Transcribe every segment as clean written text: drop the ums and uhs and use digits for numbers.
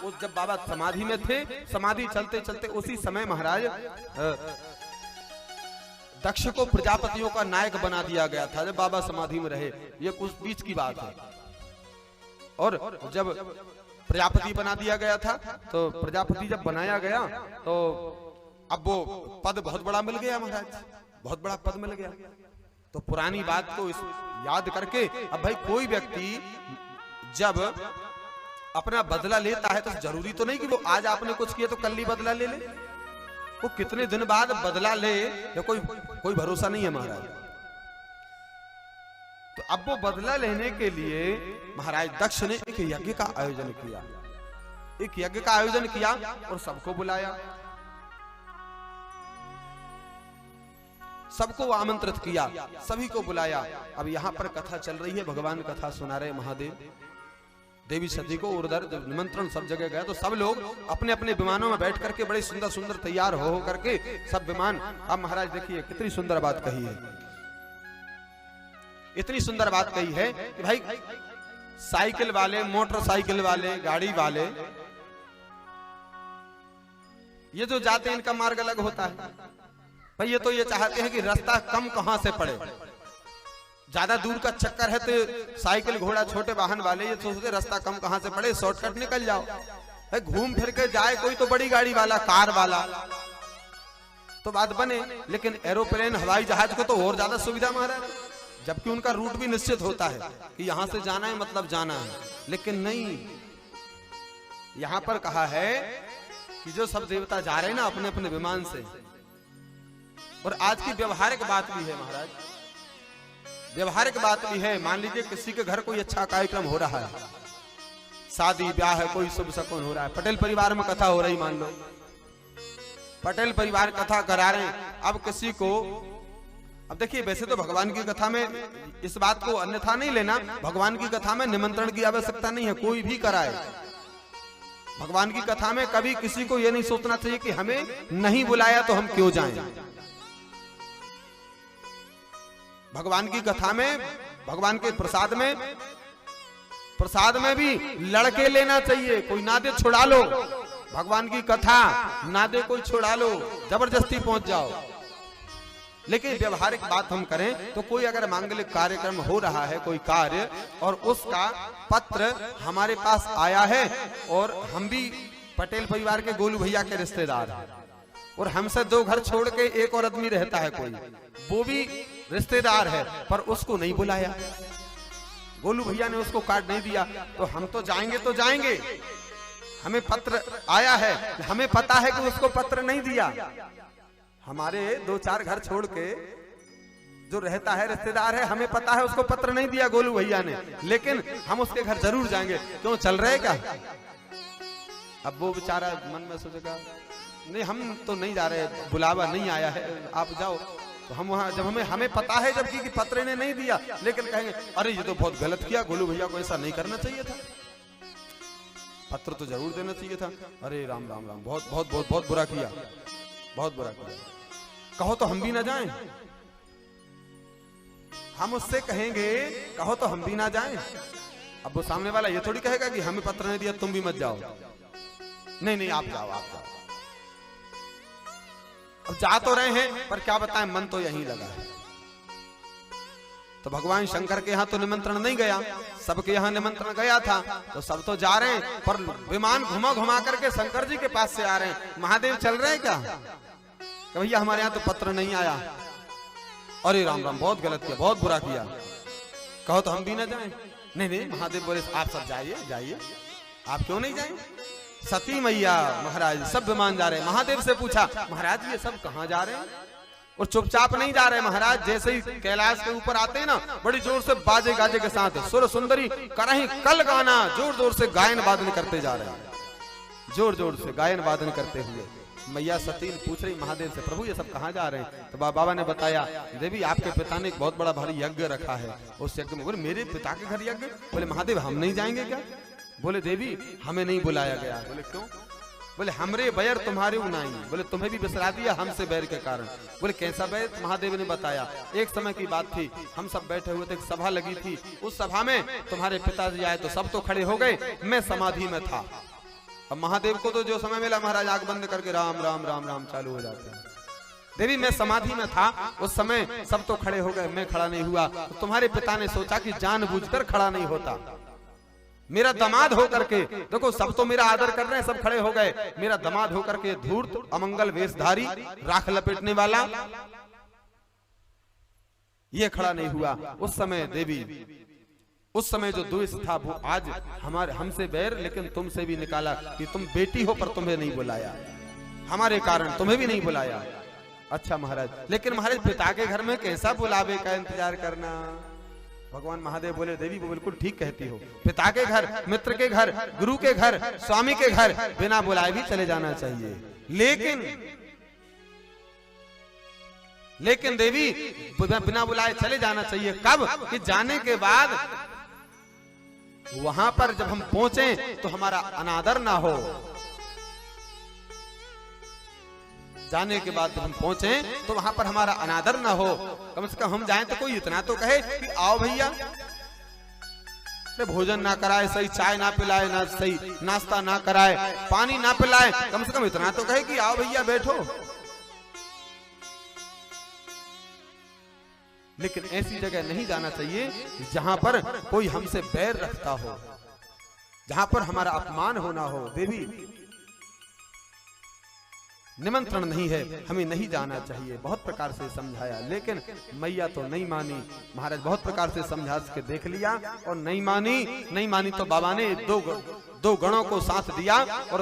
वो जब बाबा समाधि में थे, समाधि चलते चलते उसी समय महाराज दक्ष को प्रजापतियों का नायक बना दिया गया था जब बाबा समाधि में रहे। ये कुछ बीच की बात है। और जब प्रजापति बना दिया गया था तो प्रजापति जब बनाया गया तो अब वो पद बहुत बड़ा मिल गया महाराज, बहुत बड़ा पद मिल गया। तो पुरानी बात को याद करके अब भाई कोई व्यक्ति जब अपना बदला लेता है तो जरूरी तो नहीं कि वो आज आपने कुछ किया तो कल ही बदला ले ले, वो कितने दिन बाद बदला ले या कोई भरोसा नहीं है महाराज। तो अब वो बदला लेने के लिए महाराज दक्ष ने एक यज्ञ का आयोजन किया, एक यज्ञ का आयोजन किया और सबको बुलाया, सबको आमंत्रित किया, सभी को बुलाया। अब यहाँ पर कथा चल रही है, भगवान कथा सुना रहे महादेव, देवी सती को उधर निमंत्रण सब जगह गया तो सब लोग अपने अपने विमानों में बैठ करके बड़े सुंदर सुंदर तैयार हो करके सब विमान। अब महाराज देखिए कितनी सुंदर बात कही है, इतनी सुंदर बात कही है कि भाई साइकिल वाले, मोटरसाइकिल वाले, गाड़ी वाले ये जो जाते हैं इनका मार्ग अलग होता है भाई। ये तो ये चाहते हैं कि रास्ता कम कहां से पड़े, ज्यादा दूर का चक्कर है तो साइकिल घोड़ा छोटे वाहन वाले ये सोचते रास्ता कम कहां से पड़े, शॉर्टकट निकल जाओ। भाई घूम फिर के जाए कोई तो बड़ी गाड़ी वाला, कार वाला तो बात बने, लेकिन एरोप्लेन हवाई जहाज को तो और ज्यादा सुविधा महाराज, जबकि उनका रूट भी निश्चित होता है कि यहां से जाना है मतलब जाना है। लेकिन नहीं, यहां पर कहा है कि जो सब देवता जा रहे हैं ना अपने अपने विमान से। और आज की व्यवहारिक बात भी है महाराज, व्यवहारिक बात भी है। मान लीजिए किसी के घर कोई अच्छा कार्यक्रम हो रहा है, शादी ब्याह है, कोई शुभ शकुन हो रहा है, पटेल परिवार में कथा हो रही, मान लो पटेल परिवार कथा करा रहे हैं। अब किसी को, अब देखिए वैसे तो भगवान की कथा में इस बात को अन्यथा नहीं लेना, भगवान की कथा में निमंत्रण की आवश्यकता नहीं है, कोई भी कराए। भगवान की कथा में कभी किसी को यह नहीं सोचना चाहिए कि हमें नहीं बुलाया तो हम क्यों जाएं। भगवान की कथा में, भगवान के प्रसाद में भी लड़के लेना चाहिए, कोई ना दे छुड़ा लो, भगवान की कथा ना दे कोई छुड़ा लो, जबरदस्ती पहुंच जाओ। लेकिन व्यवहारिक बात हम करें तो कोई अगर मांगलिक कार्यक्रम हो रहा है, कोई कार्य, और उसका पत्र हमारे पास आया है और हम भी पटेल परिवार के गोलू भैया के रिश्तेदार हैं और हमसे 2 घर छोड़ के एक और आदमी रहता है कोई, वो भी रिश्तेदार है, पर उसको नहीं बुलाया, गोलू भैया ने उसको कार्ड नहीं दिया, तो हम तो जाएंगे तो जाएंगे, हमें पत्र आया है, हमें पता है कि उसको पत्र नहीं दिया। हमारे 2-4 घर छोड़ के जो रहता है रिश्तेदार है, हमें पता है उसको पत्र नहीं दिया गोलू भैया ने, लेकिन हम उसके घर जरूर जाएंगे। क्यों, चल रहे क्या? अब वो बेचारा मन में सोचेगा नहीं हम तो नहीं जा रहे, बुलावा नहीं आया है, आप जाओ। तो हम वहां जब हमें पता है जबकि कि पत्र ने नहीं दिया, लेकिन कहेंगे अरे ये तो बहुत गलत किया, गोलू भैया को ऐसा नहीं करना चाहिए था, पत्र तो जरूर देना चाहिए था। अरे राम राम राम, बहुत बहुत बहुत बहुत बुरा किया, बहुत बुरा किया। कहो तो हम भी ना जाएं, हम उससे कहेंगे कहो तो हम भी ना जाएं। अब वो सामने वाला ये थोड़ी कहेगा कि हमें पत्र नहीं दिया तुम भी मत जाओ, नहीं नहीं आप जाओ, आप जाओ। अब जा तो रहे हैं पर क्या बताएं, मन तो यहीं लगा है। तो भगवान शंकर के यहाँ तो निमंत्रण नहीं गया, सबके यहाँ निमंत्रण गया था, तो सब तो जा रहे हैं, पर विमान घुमा घुमा करके शंकर जी के पास से आ रहे हैं। महादेव चल रहे हैं क्या? कि भैया हमारे यहाँ तो पत्र नहीं आया। अरे राम राम, बहुत गलत किया, बहुत बुरा किया, कहो तो हम भी ना जाएं। नहीं नहीं, महादेव बोले आप सब जाइए जाइए, आप क्यों नहीं जाएं? सती मैया महाराज सब विमान जा रहे हैं। महादेव से पूछा महाराज ये सब कहाँ जा रहे हैं? और चुपचाप नहीं जा रहे महाराज, जैसे ही कैलाश के ऊपर आते हैं ना, बड़ी जोर से बाजे गाजे के साथ सुर सुंदरी करही कल गाना, जोर जोर से गायन वादन करते जा रहे हैं, जोर जोर से गायन वादन करते हुए। मैया सती पूछ रही महादेव से प्रभु ये सब कहाँ जा रहे हैं? तो बाबा ने बताया देवी आपके पिता ने एक बहुत बड़ा भारी यज्ञ रखा है, उस यज्ञ में। बोले मेरे पिता के घर यज्ञ? बोले महादेव हम नहीं जाएंगे क्या? बोले देवी हमें नहीं बुलाया गया। बोले क्यों? बोले हमरे बैर तुम्हारे उनाई, बोले तुम्हें भी बिसरा दिया हमसे बैर के कारण। बोले कैसा बैर? महादेव ने बताया एक समय की बात थी, हम सब बैठे हुए थे, एक सभा लगी थी, उस सभा में तुम्हारे पिताजी आए तो सब तो खड़े हो गए, मैं समाधि में था अब महादेव को तो जो समय मिला महाराज आंख बंद करके राम राम राम राम चालू हो जाते हैं। देवी मैं समाधि में था उस समय, सब तो खड़े हो गए, मैं खड़ा नहीं हुआ। तो तुम्हारे पिता ने सोचा कि जानबूझकर खड़ा नहीं होता, मेरा दामाद होकर के, देखो सब तो मेरा आदर कर रहे हैं, सब खड़े हो गए, मेरा दामाद होकर के धूर्त अमंगल वेशधारी राख लपेटने वाला ये खड़ा नहीं हुआ। उस समय देवी, उस समय जो द्वेष था वो आज हमारे हमसे बैर, लेकिन तुमसे भी निकाला कि तुम बेटी हो पर तुम्हें नहीं बुलाया, हमारे कारण तुम्हें भी नहीं बुलाया। अच्छा महाराज, लेकिन महाराज पिता के घर में कैसा बुलावे का इंतजार करना? भगवान महादेव बोले देवी वो बिल्कुल ठीक कहती हो, पिता के घर, मित्र के घर, गुरु के घर, स्वामी के घर बिना बुलाए भी चले जाना चाहिए। लेकिन देवी बिना बुलाए चले जाना चाहिए कब? कि जाने के बाद वहां पर जब हम पहुंचे तो हमारा अनादर ना हो। जाने के बाद जब हम पहुंचे तो वहां पर हमारा अनादर ना हो। कम से कम हम जाएं तो कोई इतना तो कहे कि आओ भैया, भोजन ना कराए, सही चाय ना पिलाए, ना सही नाश्ता ना कराए, पानी ना पिलाए, कम से कम इतना तो कहे कि आओ भैया बैठो। लेकिन ऐसी जगह नहीं जाना चाहिए जहां पर कोई हमसे बैर रखता हो, जहां पर हमारा अपमान होना हो। देवी निमंत्रण नहीं है, हमें नहीं जाना चाहिए। बहुत प्रकार से समझाया लेकिन मैया तो नहीं मानी। महाराज बहुत प्रकार से समझा के देख लिया और नहीं मानी तो बाबा ने दो गणों को साथ दिया और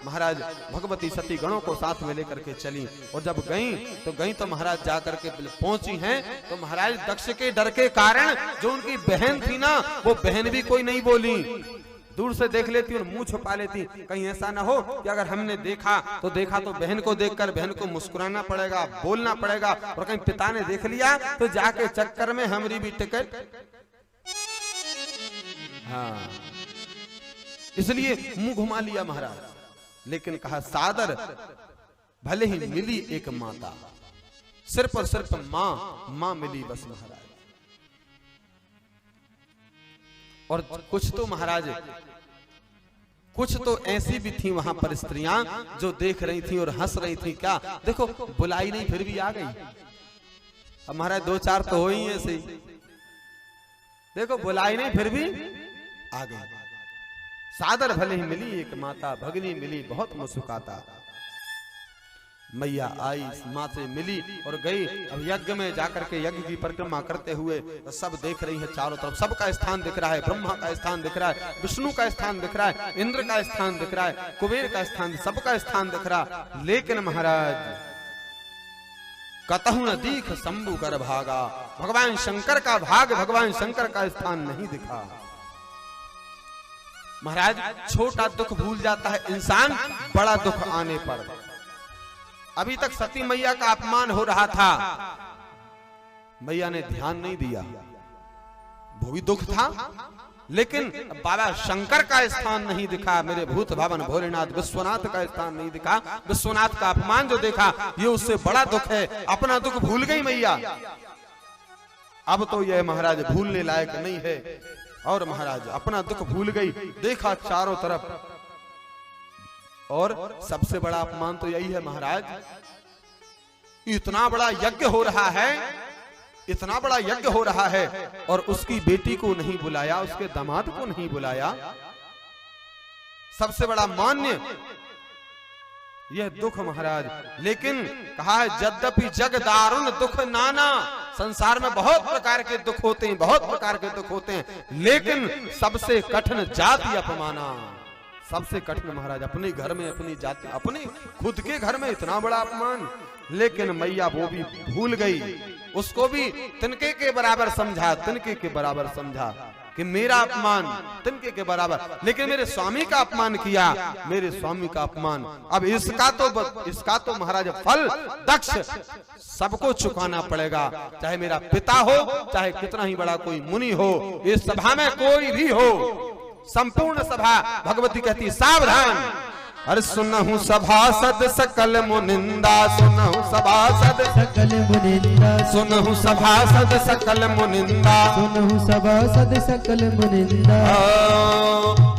महाराज भगवती सती गणों को साथ में लेकर के चली। और जब गई तो महाराज जाकर के पहुंची हैं तो महाराज दक्ष के डर के कारण जो उनकी बहन थी ना, वो बहन भी कोई नहीं बोली, दूर से देख लेती और मुंह छुपा लेती। कहीं ऐसा ना हो कि अगर हमने देखा तो बहन को देखकर बहन को मुस्कुराना पड़ेगा, बोलना पड़ेगा, और कहीं पिता ने देख लिया तो जाके चक्कर में हमारी भी टिकट। हाँ, इसलिए मुंह घुमा लिया महाराज। लेकिन कहा सादर भले ही मिली एक माता, सिर्फ और सिर्फ मां मिली बस महाराज। और कुछ तो महाराज कुछ तो ऐसी भी थी वहां पर स्त्रियां जो देख रही थी और हंस रही थी। क्या देखो, बुलाई नहीं फिर भी आ गई। अब महाराज दो चार तो हो ही ऐसे, देखो बुलाई नहीं फिर भी आ गई। सादर भले ही मिली एक माता, भगनी मिली बहुत मुस्कुराता। मैया आई, माँ से मिली और गई। अब यज्ञ में जाकर के यज्ञ की परिक्रमा करते हुए तो सब देख रही है चारों तरफ, सबका स्थान दिख रहा है, ब्रह्मा का स्थान दिख रहा है, विष्णु का स्थान दिख रहा है, इंद्र का स्थान दिख रहा है, कुबेर का स्थान, सबका स्थान दिख रहा। लेकिन महाराज कतहु न दीख शंभु कर भागा, भगवान शंकर का भाग, भगवान शंकर का स्थान नहीं दिखा। महाराज छोटा दुख भूल जाता है इंसान बड़ा दुख आने पर। अभी तक सती मैया का अपमान हो रहा था, मैया ने ध्यान नहीं दिया, वो भी दुख था। लेकिन बाबा शंकर का स्थान नहीं दिखा, मेरे भूत भवन भोलेनाथ विश्वनाथ का स्थान नहीं दिखा। विश्वनाथ का अपमान जो देखा ये उससे बड़ा दुख है। अपना दुख भूल गई मैया। अब तो यह महाराज भूलने लायक नहीं है। और महाराज अपना दुख भूल गई, देखा चारों तरफ। और सबसे बड़ा अपमान तो यही है महाराज, इतना बड़ा यज्ञ हो रहा है, इतना बड़ा यज्ञ हो रहा है और उसकी बेटी को नहीं बुलाया, उसके दामाद को नहीं बुलाया। सबसे बड़ा मान्य यह दुख महाराज। लेकिन कहा है यद्यपि जग दारुण दुख नाना, संसार में बहुत प्रकार के दुख होते हैं, बहुत प्रकार के दुख होते हैं, लेकिन सबसे कठिन जाति अपमाना। सबसे कठिन महाराज अपने घर में, अपनी जाति, अपने खुद के घर में इतना बड़ा अपमान। लेकिन मैया वो भी भूल गई, उसको भी तिनके के बराबर समझा, तिनके के बराबर समझा कि मेरा अपमान तिनके के बराबर, लेकिन मेरे स्वामी का अपमान किया, मेरे स्वामी का अपमान। अब इसका तो महाराज फल दक्ष सबको चुकाना पड़ेगा, चाहे मेरा पिता हो, चाहे कितना ही बड़ा कोई मुनि हो, इस सभा में कोई भी हो, संपूर्ण सभा। भगवती कहती सावधान, अरे सुनहु सभासद सकल मुनिंदा, सुनहु सभासद सकल मुनिंदा, सुनहु सभासद सकल मुनिंदा, सुनहु सभासद सकल मुनिंदा।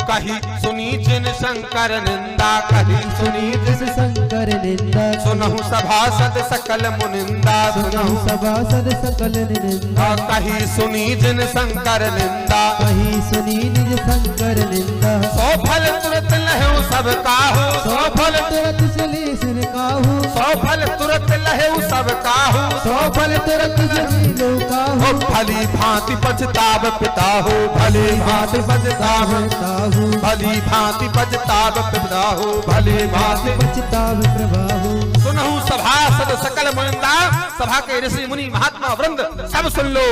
कही सुनी जिन शंकर निंदा, कही सुनी जिस शंकर निंदा, सुनहु सभासद सकल मुनिंदा, सुनहु सभासद सकल निंदा। कही सुनी जिन शंकर निंदा, कही सुनी निज शंकर निंदा। सो फल तुरत लहु सब काहू, सो फल तुरत सुनी सिर काहू, सौ फल तुरत लहु सब काहू, सो फल तुरत सुनी लो काहू। भली भांति पछताव पिता हो, भली भांति पछताव, ताहू भली भांति पछताव पिता हो, भली भांति पछताव प्रभाहू। सुनहु सभासद सकल मुनिंदा, सभा के ऋषि मुनि महात्मा वृंद सब सुन लो।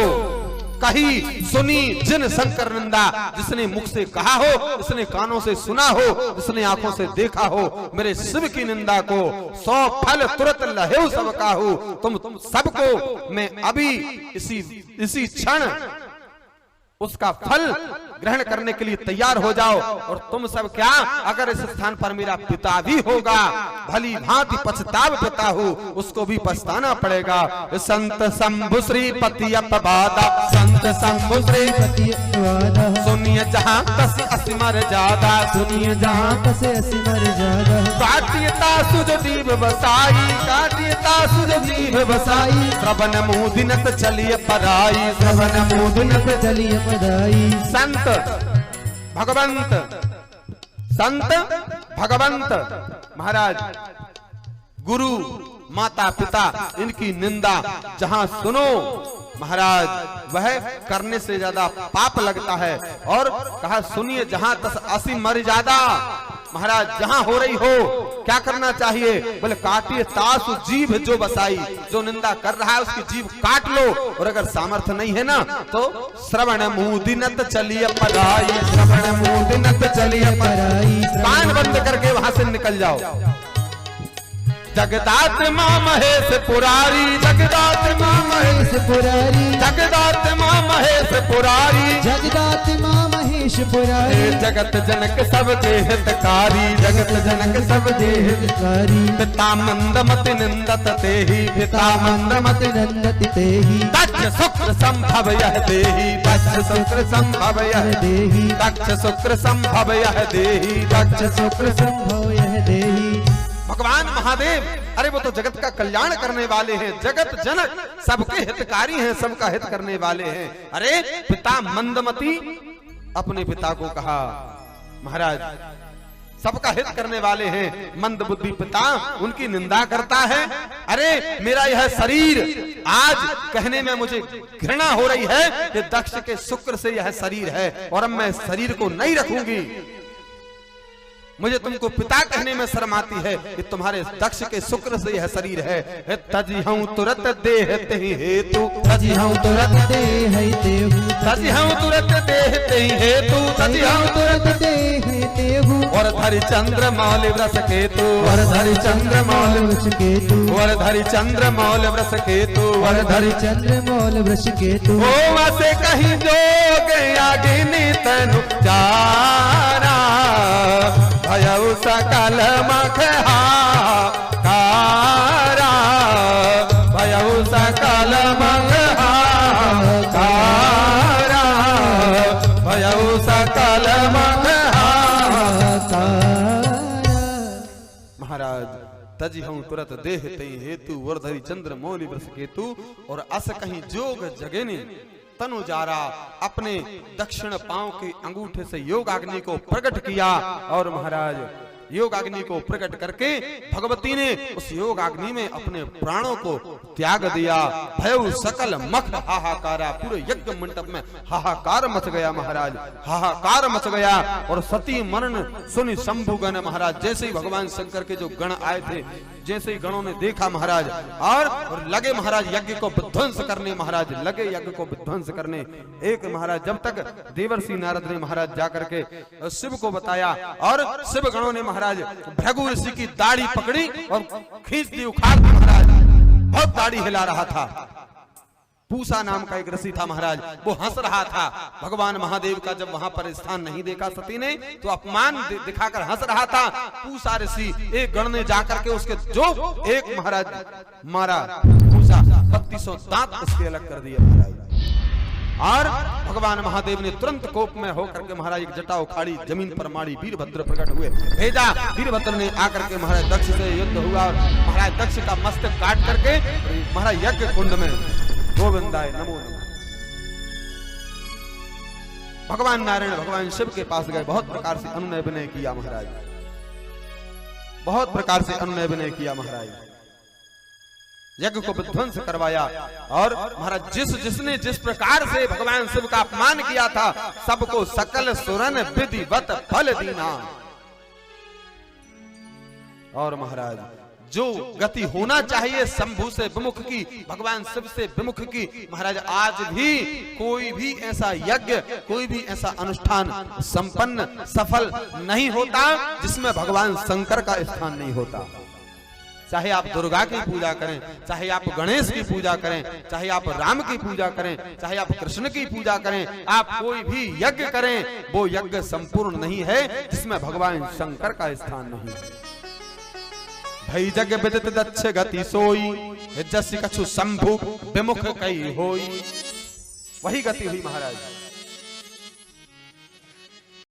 कही सुनी जिन शंकर निंदा, जिसने मुख से कहा हो, जिसने कानों से सुना हो, जिसने आंखों से देखा हो मेरे शिव की निंदा को, 100 फल तुरंत लहेउ सब काहू। तुम सबको मैं अभी इसी क्षण उसका फल ग्रहण करने के लिए तैयार हो जाओ। और तुम सब क्या, अगर इस स्थान पर मेरा पिता भी होगा, भली भांति पछताव पिता हो, उसको भी पछताना पड़ेगा। संत शंभु श्री पति अपवादा, संत शंभु श्री पति अपवादा, सुनिए जहाँ तस असिमर ज्यादा, सुनिए जहाँ तस असिमर ज्यादा। काटियता सुज दीव बसाई, काटियता सुज दीव बसाई, श्रवण मुदिनत चलिए पराई, श्रवण मुदिनत चलिए पराई। संत भगवंत, संत भगवंत महाराज, गुरु माता पिता, इनकी निंदा जहां सुनो महाराज वह करने से ज्यादा पाप लगता है। और कहा सुनिए जहां तस असी मर ज्यादा, महाराज जहां हो रही हो क्या करना चाहिए, बोले काटिए तासु जीभ जो बसाई, जो निंदा कर रहा है उसकी जीभ काट लो। और अगर सामर्थ्य नहीं है ना तो श्रवण मुदिनत चलिए पराई, श्रवण मुदिनत चलिए पराई, कान बंद करके वहां से निकल जाओ। जगदात मां महेश पुरारी, जगदात मां महेश पुरारी, जगदात मां महेश पुरारी, जगदात मां महेश पुरारी, जगत जनक सबके हितकारी, जगत जनक सबके हितकारी। पिता मंदमति निंदत तेहि, पिता मंदमति निंदत तेहि, दक्ष शुक्र संभव यह देहि, दक्ष शुक्र संभव यह देहि, दक्ष शुक्र संभव यह देहि, दक्ष शुक्र संभव यह देहि। भगवान महादेव, अरे वो तो जगत का कल्याण करने वाले हैं, जगत जनक, सबके हितकारी हैं, सबका हित करने वाले हैं। अरे पिता मंदमती, अपने पिता को कहा महाराज सबका हित करने वाले हैं, मंद बुद्धि पिता उनकी निंदा करता है। अरे मेरा यह शरीर आज कहने में मुझे घृणा हो रही है कि दक्ष के शुक्र से यह शरीर है और अब मैं शरीर को नहीं रखूंगी। मुझे तुमको पिता कहने में शर्म आती है कि तुम्हारे दक्ष के शुक्र से यह शरीर है। तजी हूँ तुरत देह तेहि हेतु, तजी हूँ तुरत देह तेहु, तजी हूँ तुरत देह तेहि हेतु, तजी हूँ तुरत देह तेहु। और धरि चंद्र मौल व्रस केतु, और धरि चंद्र मौल वृष केतु, और धरि चंद्र मौल व्रस केतु, और धरि चंद्र मौल वृष केतु। ओ वसे कहीं जोग यागिनी तनु चारा, भयउ सकल मखहारा, भयउ सकल मखहारा, भयउ सकल मखहारा। महाराज तजी हूँ तुरत देह तेहि हेतु, वरधरि चंद्र मौलि वृष केतु। और अस कहीं जोग जगेने तनु जारा, अपने दक्षिण पांव के अंगूठे से योगाग्नि को प्रकट किया। और महाराज योगाग्नि को प्रकट करके भगवती ने उस योगाग्नि में अपने प्राणों को त्याग दिया। भयउ सकल मख हाहाकारा, पूरे यज्ञ मंडप में हाहाकार मच गया महाराज, हाहाकार मच गया। और सती मरण सुनि शंभु गण, महाराज जैसे ही भगवान शंकर के जो गण आए थे, जैसे ही गणों ने देखा महाराज और लगे महाराज यज्ञ को विध्वंस करने, महाराज लगे यज्ञ को विध्वंस करने। एक महाराज जब तक देवर्षि नारद ने महाराज जाकर के शिव को बताया और शिव गणों ने महाराज भृगु ऋषि की दाढ़ी पकड़ी और खींच दी उखाड़ दी। महाराज बहुत दाढ़ी हिला रहा था। पूसा नाम का एक ऋषि था महाराज, वो हंस रहा था। भगवान महादेव का जब वहां पर स्थान नहीं देखा सती ने तो अपमान दिखाकर हंस रहा था। पूसा ऋषि एक गण ने जाकर के उसके जो एक महाराज मारा, पूसा 3200 दांत उसके अलग कर दिए महाराज। और भगवान महादेव ने तुरंत कोप में होकर के महाराज एक जटा उखाड़ी, जमीन पर मारी, वीरभद्र प्रकट हुए, भेजा। वीरभद्र ने आकर के महाराज दक्ष से युद्ध हुआ और महाराज दक्ष का मस्तक काट करके महाराज यज्ञ कुंड में गोविंदाय नमो नमः। भगवान नारायण भगवान शिव के पास गए, बहुत प्रकार से अनुनय विनय किया महाराज, बहुत प्रकार से अनुनय विनय किया महाराज, यज्ञ को विध्वंस करवाया। और महाराज जिसने जिस प्रकार से भगवान शिव का अपमान किया था, सबको सकल सुरन विधिवत फल दीना। और महाराज जो गति होना चाहिए शंभु से विमुख की, भगवान शिव से विमुख की, महाराज आज भी कोई भी ऐसा यज्ञ, कोई भी ऐसा अनुष्ठान संपन्न सफल नहीं होता जिसमें भगवान शंकर का स्थान नहीं होता। चाहे आप दुर्गा की पूजा करें, चाहे आप गणेश की पूजा करें, चाहे आप राम की पूजा करें, चाहे आप कृष्ण की पूजा करें, आप कोई भी यज्ञ करें, वो यज्ञ संपूर्ण नहीं है जिसमें भगवान शंकर का स्थान नहीं है। भई जग विदित दक्ष गति सोई, जस कछु शंभु विमुख कई होई। वही गति हुई महाराज।